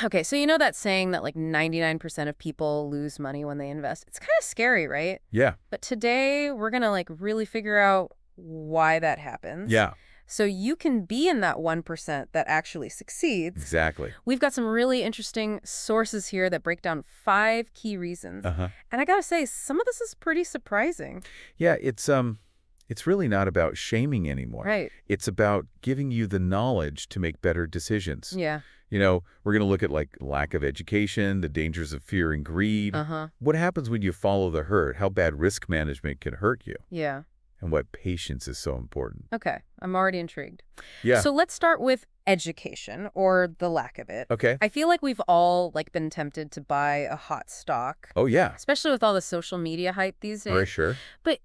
Okay, so you know that saying that like 99% of people lose money when they invest? It's kind of scary, right? Yeah. But today we're going to like really figure out why that happens. Yeah, So you can be in that 1% that actually succeeds. exactly. We've got some really interesting sources here that break down 5 key reasons. Uh-huh. And I got to say, some of this is pretty surprising. Yeah, it's really not about shaming anymore. Right. It's about giving you the knowledge to make better decisions. Yeah. We're going to look at like lack of education, the dangers of fear and greed. Uh-huh. What happens when you follow the herd? How bad risk management can hurt you, Yeah. and what patience is so important. Okay. I'm already intrigued. Yeah. So let's start with education or the lack of it. Okay. I feel like we've all like been tempted to buy a hot stock, Oh, yeah. especially with all the social media hype these Very days. sure. But,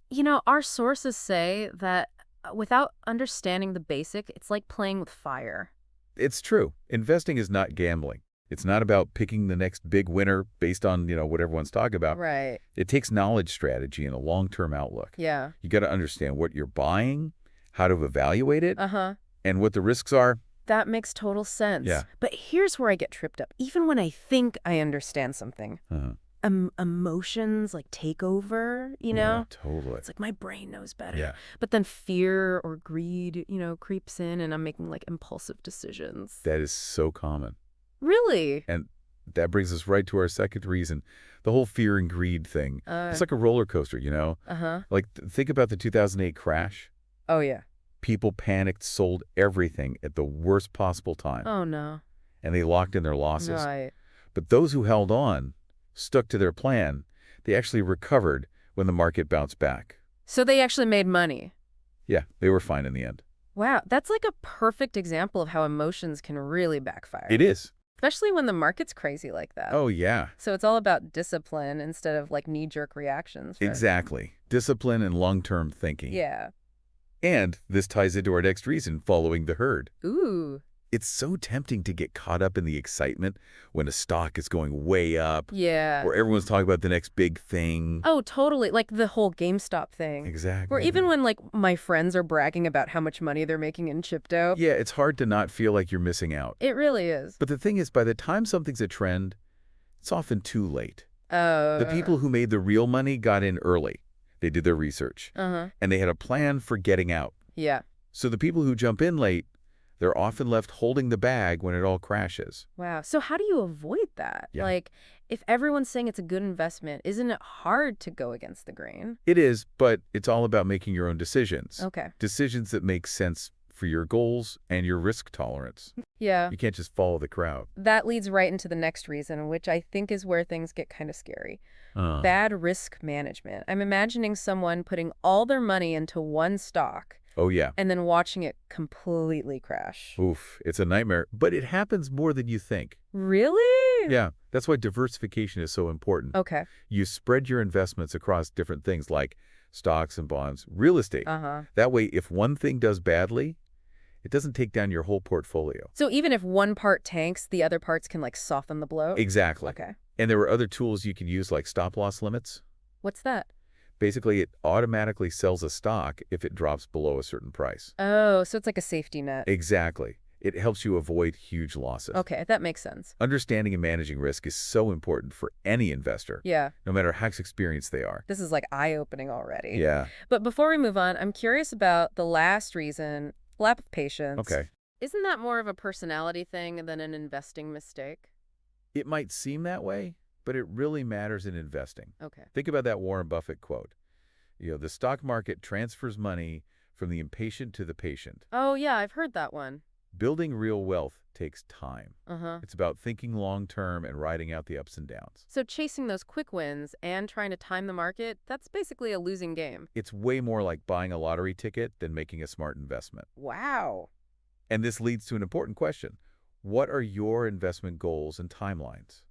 our sources say that without understanding the basic, it's like playing with fire. It's true. Investing is not gambling. It's not about picking the next big winner based on, what everyone's talking about. Right. It takes knowledge, strategy, and a long-term outlook. Yeah. You got to understand what you're buying, how to evaluate it, Uh-huh. and what the risks are. That makes total sense. Yeah. But here's where I get tripped up. Even when I think I understand something, Uh-huh. emotions like take over, Yeah, totally. It's like my brain knows better. Yeah. But then fear or greed, creeps in and I'm making like impulsive decisions. That is so common. Really? And that brings us right to our second reason, the whole fear and greed thing. Uh, It's like a roller coaster, uh-huh. Like, think about the 2008 crash. Oh, yeah. People panicked, sold everything at the worst possible time, Oh, no. and they locked in their losses. Right. But those who held on, stuck to their plan, they actually recovered when the market bounced back. So they actually made money. Yeah, they were fine in the end. Wow. That's like a perfect example of how emotions can really backfire. It is. Especially when the market's crazy like that. Oh, yeah. So it's all about discipline instead of like knee-jerk reactions. Right? Exactly. Discipline and long-term thinking. Yeah. And this ties into our next reason, following the herd. Ooh. It's so tempting to get caught up in the excitement when a stock is going way up, Yeah. or everyone's talking about the next big thing. Oh, totally. Like the whole GameStop thing. Exactly. Or even when like my friends are bragging about how much money they're making in crypto. Yeah, it's hard to not feel like you're missing out. It really is. But the thing is, by the time something's a trend, it's often too late. The people who made the real money got in early. They did their research, Uh-huh. and they had a plan for getting out. Yeah. So the people who jump in late, they're often left holding the bag when it all crashes. Wow. So how do you avoid that? Yeah. Like, if everyone's saying it's a good investment, isn't it hard to go against the grain? It is, but it's all about making your own decisions. Okay. Decisions that make sense for your goals and your risk tolerance. Yeah. You can't just follow the crowd. That leads right into the next reason, which I think is where things get kind of scary. Bad risk management. I'm imagining someone putting all their money into one stock Oh, yeah. and then watching it completely crash. Oof, it's a nightmare, but it happens more than you think. Really? Yeah, that's why diversification is so important. Okay. You spread your investments across different things like stocks and bonds, real estate. Uh-huh. That way, if one thing does badly, it doesn't take down your whole portfolio. So even if one part tanks, the other parts can like soften the blow? Exactly. Okay. And there are other tools you can use like stop-loss limits. What's that? Basically, it automatically sells a stock if it drops below a certain price. Oh, so it's like a safety net. Exactly. It helps you avoid huge losses. Okay, that makes sense. Understanding and managing risk is so important for any investor, Yeah, no matter how experienced they are. this is like eye-opening already. Yeah. But before we move on, I'm curious about the last reason, lack of patience. Okay. Isn't that more of a personality thing than an investing mistake? It might seem that way, but it really matters in investing. Okay. Think about that Warren Buffett quote. The stock market transfers money from the impatient to the patient. Oh, yeah, I've heard that one. Building real wealth takes time. Uh-huh. It's about thinking long-term and riding out the ups and downs. So chasing those quick wins and trying to time the market, that's basically a losing game. It's way more like buying a lottery ticket than making a smart investment. Wow. And this leads to an important question. What are your investment goals and timelines?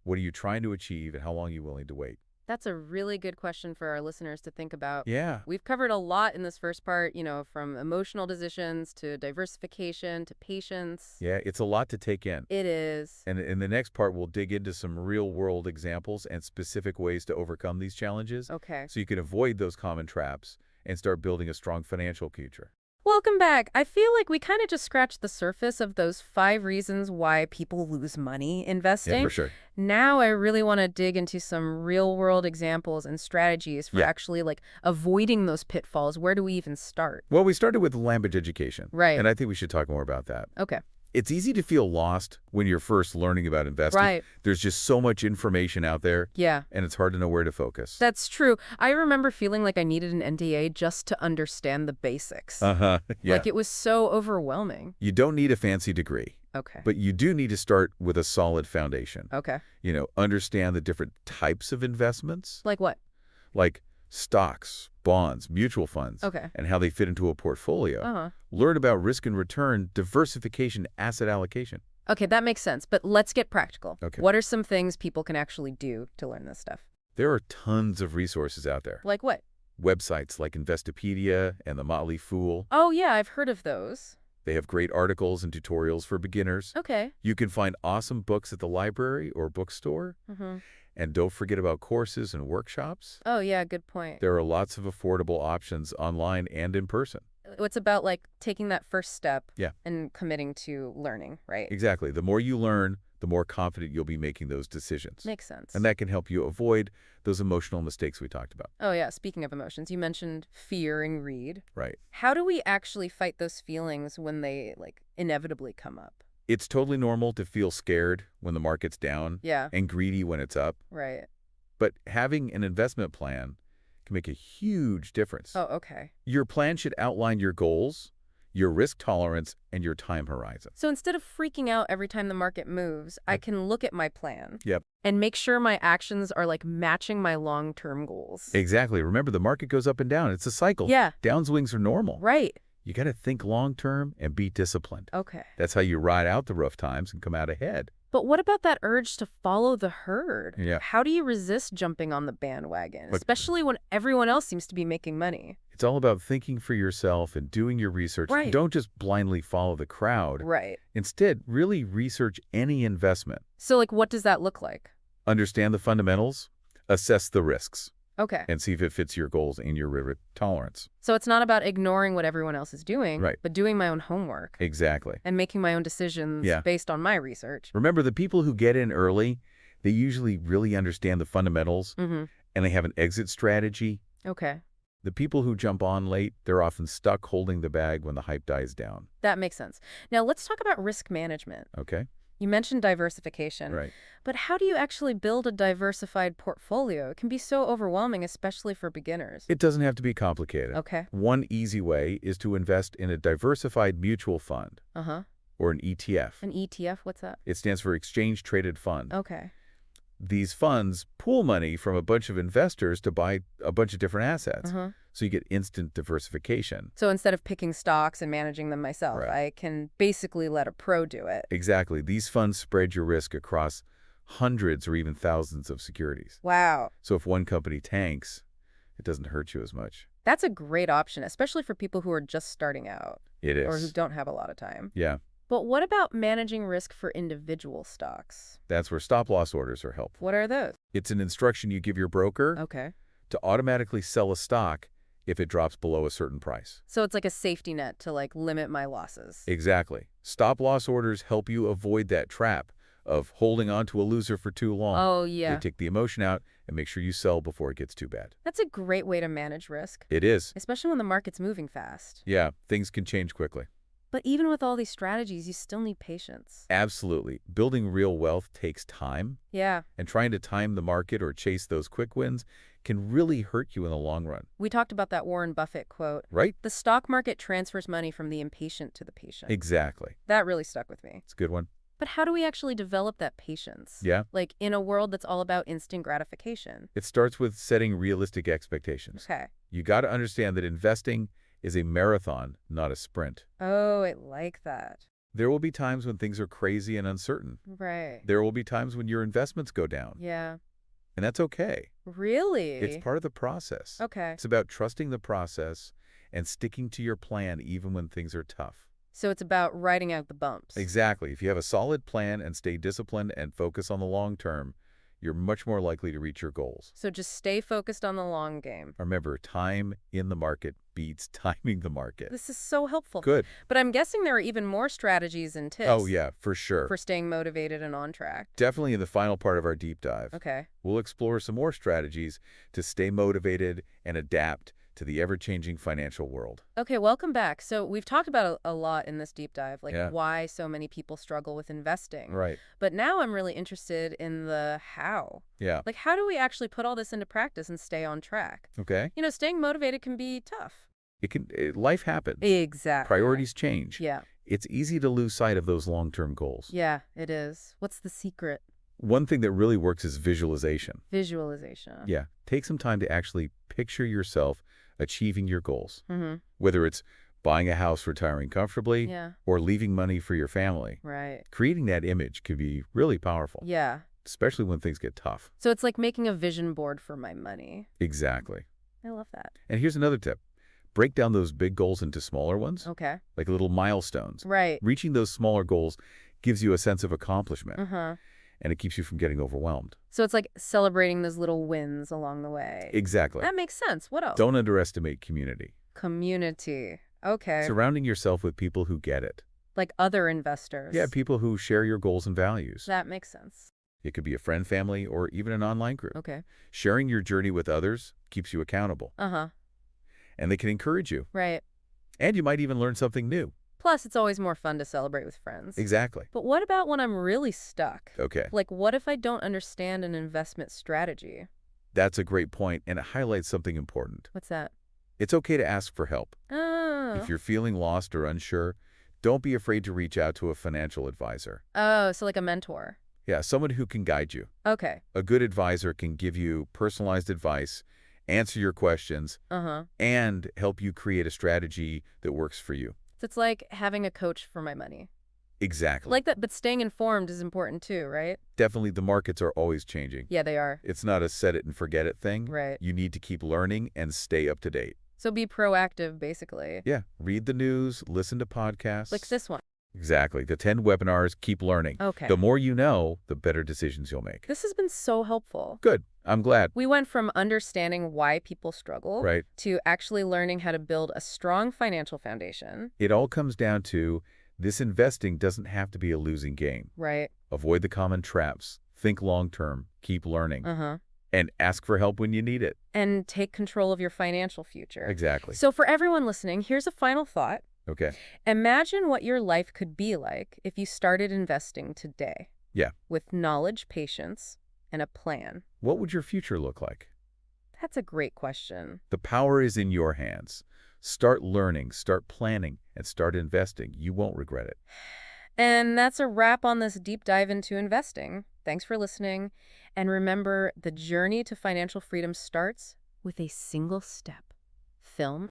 What are you trying to achieve and how long are you willing to wait? That's a really good question for our listeners to think about. Yeah. We've covered a lot in this first part, from emotional decisions to diversification to patience. Yeah, it's a lot to take in. It is. And in the next part, we'll dig into some real-world examples and specific ways to overcome these challenges Okay. so you can avoid those common traps and start building a strong financial future. Welcome back. I feel like we kind of just scratched the surface of those 5 reasons why people lose money Yeah, investing. for sure. Now I really want to dig into some real-world examples and strategies for Yeah. actually like avoiding those pitfalls. Where do we even start? Well, we started with language education. Right. And I think we should talk more about that. Okay. It's easy to feel lost when you're first learning about investing. Right. There's just so much information out there, Yeah. and it's hard to know where to focus. That's true. I remember feeling like I needed an NDA just to understand the basics. Uh-huh. Yeah. Like it was so overwhelming. You don't need a fancy degree, Okay. but you do need to start with a solid foundation. Okay. Understand the different types of investments, Like what? like stocks, bonds, mutual funds, Okay. and how they fit into a portfolio. Uh-huh. Learn about risk and return, diversification, asset allocation. Okay, that makes sense. But let's get practical. Okay. What are some things people can actually do to learn this stuff? There are tons of resources out there. Like what? Websites like Investopedia and The Motley Fool. Oh, yeah, I've heard of those. They have great articles and tutorials for beginners. Okay. You can find awesome books at the library or bookstore. Mm-hmm. And don't forget about courses and workshops. Oh, yeah, good point. There are lots of affordable options online and in person. It's about like taking that first step Yeah. and committing to learning, right? Exactly. The more you learn, the more confident you'll be making those decisions. Makes sense. And that can help you avoid those emotional mistakes we talked about. Oh, yeah, speaking of emotions, you mentioned fear and greed. Right. How do we actually fight those feelings when they like inevitably come up? It's totally normal to feel scared when the market's down Yeah, and greedy when it's up. right. But having an investment plan can make a huge difference. Oh, okay. Your plan should outline your goals, your risk tolerance, and your time horizon. So instead of freaking out every time the market moves, I can look at my plan. Yep. And make sure my actions are like matching my long-term goals. Exactly. Remember, the market goes up and down. It's a cycle. Yeah. Downswings are normal. Right. You got to think long-term and be disciplined. Okay. That's how you ride out the rough times and come out ahead. But what about that urge to follow the herd? Yeah. How do you resist jumping on the bandwagon, Look- especially when everyone else seems to be making money? It's all about thinking for yourself and doing your research. Right. Don't just blindly follow the crowd. Right. Instead, really research any investment. So like what does that look like? Understand the fundamentals, assess the risks, Okay. and see if it fits your goals and your risk tolerance. So it's not about ignoring what everyone else is doing, Right. but doing my own homework Exactly. and making my own decisions Yeah. based on my research. Remember, the people who get in early, they usually really understand the fundamentals Mm-hmm. and they have an exit strategy. Okay. The people who jump on late, they're often stuck holding the bag when the hype dies down. That makes sense. Now let's talk about risk management. Okay? You mentioned diversification, Right. but how do you actually build a diversified portfolio? It can be so overwhelming, especially for beginners. It doesn't have to be complicated. Okay. One easy way is to invest in a diversified mutual fund Uh-huh. or an ETF. An ETF, what's that? It stands for Exchange Traded Fund. Okay. These funds pool money from a bunch of investors to buy a bunch of different assets. Uh-huh. So you get instant diversification. So instead of picking stocks and managing them myself, Right. I can basically let a pro do it. Exactly. These funds spread your risk across hundreds or even thousands of securities. Wow. So if one company tanks, it doesn't hurt you as much. That's a great option, especially for people who are just starting out It is. or who don't have a lot of time. Yeah, But what about managing risk for individual stocks? that's where stop-loss orders are helpful. What are those? It's an instruction you give your broker Okay. to automatically sell a stock if it drops below a certain price. So it's like a safety net to like limit my losses. Exactly. Stop-loss orders help you avoid that trap of holding on to a loser for too long. Oh, They yeah. take the emotion out and make sure you sell before it gets too bad. That's a great way to manage risk, It is. especially when the market's moving fast. Yeah, things can change quickly. But even with all these strategies, you still need patience. Absolutely. Building real wealth takes time, Yeah. and trying to time the market or chase those quick wins can really hurt you in the long run, We talked about that Warren Buffett quote. right? The stock market transfers money from the impatient to the patient. Exactly. That really stuck with me. It's a good one. But how do we actually develop that patience? Yeah. Like in a world that's all about instant gratification. It starts with setting realistic expectations. Okay. You got to understand that investing is a marathon, not a sprint. Oh, I like that. There will be times when things are crazy and uncertain. Right. There will be times when your investments go down, Yeah. and that's okay. Really? It's part of the process. Okay. It's about trusting the process and sticking to your plan even when things are tough. So it's about riding out the bumps. Exactly. If you have a solid plan and stay disciplined and focus on the long term, you're much more likely to reach your goals. So just stay focused on the long game. Remember, time in the market beats timing the market. This is so helpful. Good. But I'm guessing there are even more strategies and tips. Oh, yeah, for sure. For staying motivated and on track. Definitely in the final part of our deep dive. Okay. We'll explore some more strategies to stay motivated and adapt to the ever-changing financial world. Okay, welcome back. So we've talked about a lot in this deep dive, like Yeah. why so many people struggle with investing. Right. But now I'm really interested in the how. Yeah. Like, how do we actually put all this into practice and stay on track? Okay. Staying motivated can be tough. Life happens. Exactly. Priorities change. Yeah. It's easy to lose sight of those long-term goals. Yeah, it is. What's the secret? One thing that really works is visualization. Visualization. Yeah. Take some time to actually picture yourself achieving your goals. Mm-hmm. Whether it's buying a house, retiring comfortably, Yeah. or leaving money for your family. Right. Creating that image can be really powerful, Yeah. especially when things get tough. So it's like making a vision board for my money. Exactly. I love that. And here's another tip. Break down those big goals into smaller ones, Okay. like little milestones. Right. Reaching those smaller goals gives you a sense of accomplishment, Uh-huh. and it keeps you from getting overwhelmed. So it's like celebrating those little wins along the way. Exactly. That makes sense. What else? Don't underestimate community. Community. Okay. Surrounding yourself with people who get it. Like other investors. Yeah, people who share your goals and values. That makes sense. It could be a friend, family, or even an online group. Okay. Sharing your journey with others keeps you accountable, Uh-huh. and they can encourage you. Right. And you might even learn something new. Plus, it's always more fun to celebrate with friends. Exactly. But what about when I'm really stuck? Okay. Like, what if I don't understand an investment strategy? That's a great point, and it highlights something important. What's that? It's okay to ask for help. Oh. If you're feeling lost or unsure, don't be afraid to reach out to a financial advisor. Oh, so like a mentor. Yeah, someone who can guide you. Okay. A good advisor can give you personalized advice, answer your questions, Uh-huh. and help you create a strategy that works for you. So it's like having a coach for my money. Exactly. Like that, but staying informed is important too, right? Definitely, the markets are always changing. Yeah, they are. It's not a set it and forget it thing. Right. You need to keep learning and stay up to date. So be proactive, basically. Yeah, read the news, listen to podcasts. Like this one. Exactly. The 10 webinars, keep learning. Okay. The more you know, the better decisions you'll make. This has been so helpful. Good. I'm glad. We went from understanding why people struggle Right. to actually learning how to build a strong financial foundation. It all comes down to this: investing doesn't have to be a losing game. Right. Avoid the common traps. Think long-term. Keep learning. Uh-huh. And ask for help when you need it. And take control of your financial future. Exactly. So for everyone listening, here's a final thought. Okay. Imagine what your life could be like if you started investing today. Yeah. With knowledge, patience, and a plan. What would your future look like? That's a great question. The power is in your hands. Start learning, start planning, and start investing. You won't regret it. And that's a wrap on this deep dive into investing. Thanks for listening. And remember, the journey to financial freedom starts with a single step. Film